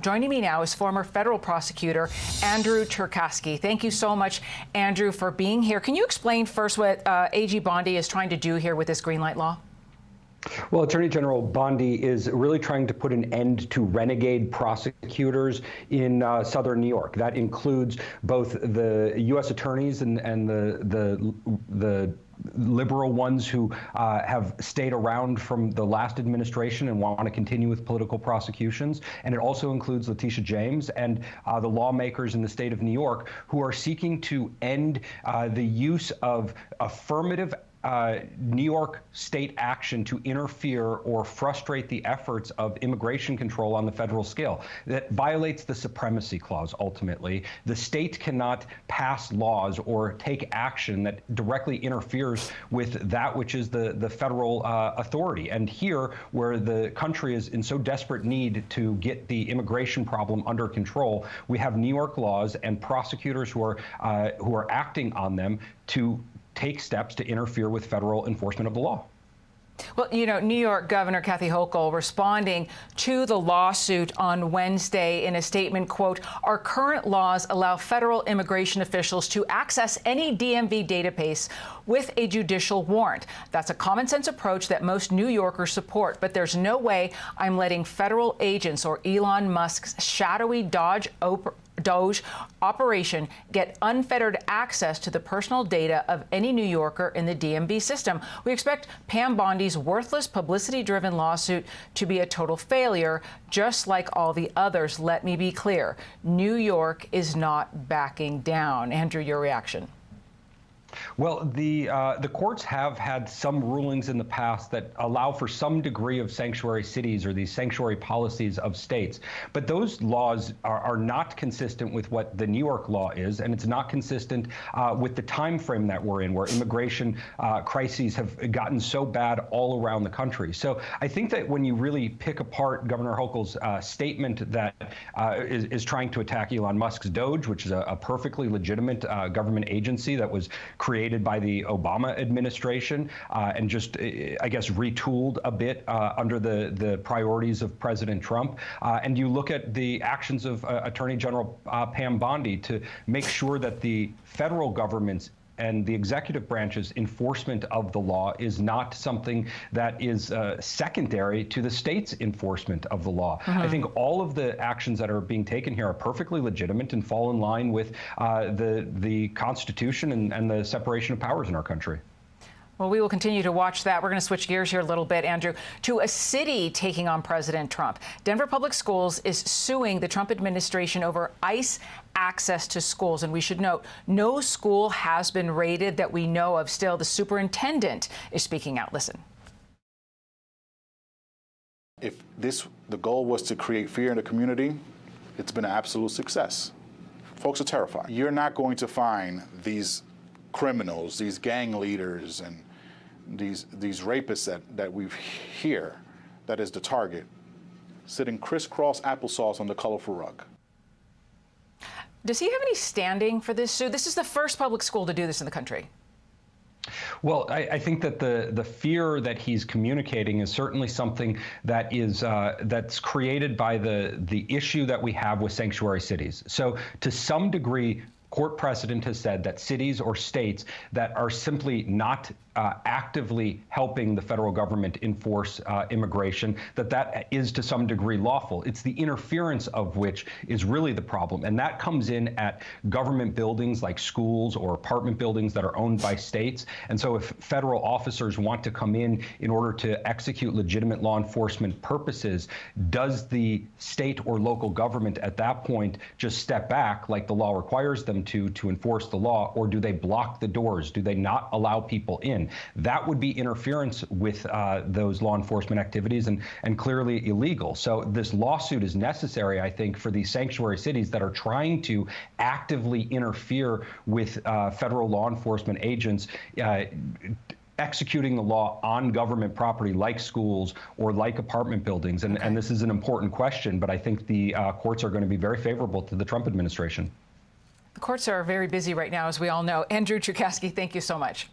Joining me now is former federal prosecutor Andrew Cherkasky. Thank you so much, Andrew, for being here. Can you explain first what AG Bondi is trying to do here with this green light law? Well, Attorney General Bondi is really trying to put an end to renegade prosecutors in southern New York. That includes both the U.S. attorneys and the liberal ones who have stayed around from the last administration and want to continue with political prosecutions. And it also includes Letitia James and the lawmakers in the state of New York who are seeking to end the use of affirmative New York state action to interfere or frustrate the efforts of immigration control on the federal scale. That violates the supremacy clause, ultimately. The state cannot pass laws or take action that directly interferes with that which is the federal authority. And here, where the country is in so desperate need to get the immigration problem under control, we have New York laws and prosecutors who are acting on them to take steps to interfere with federal enforcement of the law. Well, you know, New York Governor Kathy Hochul responding to the lawsuit on Wednesday in a statement, quote, "Our current laws allow federal immigration officials to access any DMV database with a judicial warrant. That's a common sense approach that most New Yorkers support, but there's no way I'm letting federal agents or Elon Musk's shadowy Doge operation get unfettered access to the personal data of any New Yorker in the DMV system. We expect Pam Bondi's worthless, publicity-driven lawsuit to be a total failure, just like all the others. Let me be clear. New York is not backing down." Andrew, your reaction? Well, the courts have had some rulings in the past that allow for some degree of sanctuary cities or these sanctuary policies of states. But those laws are not consistent with what the New York law is, and it's not consistent with the time frame that we're in, where immigration crises have gotten so bad all around the country. So I think that when you really pick apart Governor Hochul's statement that is trying to attack Elon Musk's Doge, which is a perfectly legitimate government agency that was created by the Obama administration and just, I guess, retooled a bit under the priorities of President Trump. And you look at the actions of Attorney General Pam Bondi to make sure that the federal government's and the executive branch's enforcement of the law is not something that is secondary to the state's enforcement of the law. I think all of the actions that are being taken here are perfectly legitimate and fall in line with the Constitution and the separation of powers in our country. Well, we will continue to watch that. We're going to switch gears here a little bit, Andrew, to a city taking on President Trump. Denver Public Schools is suing the Trump administration over ICE access to schools. And we should note, no school has been raided that we know of. Still, the superintendent is speaking out. Listen. If the goal was to create fear in the community, it's been an absolute success. Folks are terrified. You're not going to find these criminals, these gang leaders, and these rapists that we hear, that is the target, sitting crisscross applesauce on the colorful rug. Does he have any standing for this suit? This is the first public school to do this in the country. Well, I think that the fear that he's communicating is certainly something that is that's created by the issue that we have with sanctuary cities. So to some degree, court precedent has said that cities or states that are simply not actively helping the federal government enforce immigration, that is to some degree lawful. It's the interference of which is really the problem. And that comes in at government buildings like schools or apartment buildings that are owned by states. And so if federal officers want to come in order to execute legitimate law enforcement purposes, does the state or local government at that point just step back like the law requires them to enforce the law, or do they block the doors? Do they not allow people in? That would be interference with those law enforcement activities and clearly illegal. So this lawsuit is necessary, I think, for these sanctuary cities that are trying to actively interfere with federal law enforcement agents executing the law on government property like schools or like apartment buildings. And this is an important question, but I think the courts are going to be very favorable to the Trump administration. The courts are very busy right now, as we all know. Andrew Cherkasky, thank you so much.